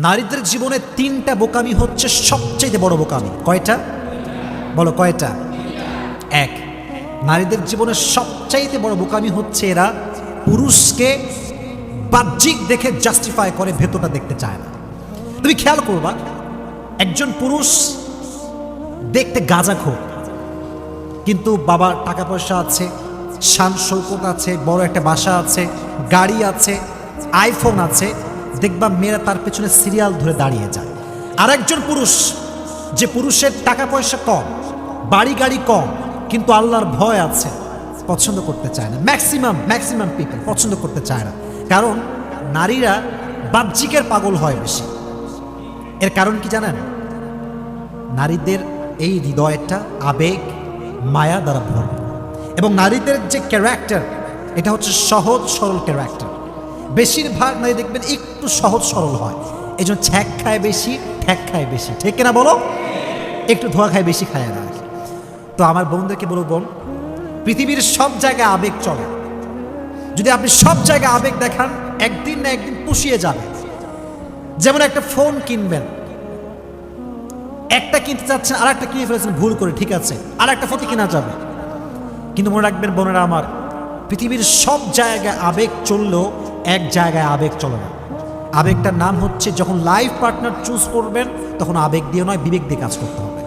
নারীদের জীবনে তিনটা বোকামি হচ্ছে সবচেয়ে বড় বোকামি। কয়টা বলো, কয়টা? এক, নারীদের জীবনে সবচাইতে বড় বোকামি হচ্ছে এরা পুরুষকে বাহ্যিক দেখে জাস্টিফাই করে, ভেতরটা দেখতে চায় না। তুমি খেয়াল করবা, একজন পুরুষ দেখতে গাঁজাখোর, কিন্তু বাবার টাকা পয়সা আছে, শান শৌকত আছে, বড় একটা বাসা আছে, গাড়ি আছে, আইফোন আছে, দেখবা মেয়েরা তার পেছনে সিরিয়াল ধরে দাঁড়িয়ে যায়। আর একজন পুরুষ, যে পুরুষের টাকা পয়সা কম, বাড়ি গাড়ি কম, কিন্তু আল্লাহর ভয় আছে, পছন্দ করতে চায় না। ম্যাক্সিমাম পিপল পছন্দ করতে চায় না, কারণ নারীরা বাহ্যিকের পাগল হয় বেশি। এর কারণ কি জানেন? নারীদের এই হৃদয়টা আবেগ মায়া দ্বারা ভরা, এবং নারীদের যে ক্যারেক্টার, এটা হচ্ছে সহজ সরল ক্যারেক্টার। বেশিরভাগ নারী দেখবেন একটু সহজ সরল হয়, এই জন্য ছ্যাক খায় বেশি, ঠ্যাক খায় বেশি, ঠিক কিনা বলো? একটু ধোয়া খায় বেশি, খায় না। তো আমার বোনদেরকে বলবো, বোন, পৃথিবীর সব জায়গায় আবেগ চলে। যদি আপনি সব জায়গায় আবেগ দেখান, একদিন না একদিন পুষিয়ে যাবে। যেমন একটা ফোন কিনবেন, একটা কিনতে চাচ্ছেন, আর একটা কিনে ফেলেছেন ভুল করে, ঠিক আছে, আর একটা ফোন কেনা যাবে। কিন্তু মনে রাখবেন বোনেরা আমার, পৃথিবীর সব জায়গায় আবেগ চললেও এক জায়গায় আবেগ চলে না। আবেগটার নাম হচ্ছে, যখন লাইফ পার্টনার চুজ করবেন তখন আবেগ দিয়ে নয়, বিবেক দিয়ে কাজ করতে হবে।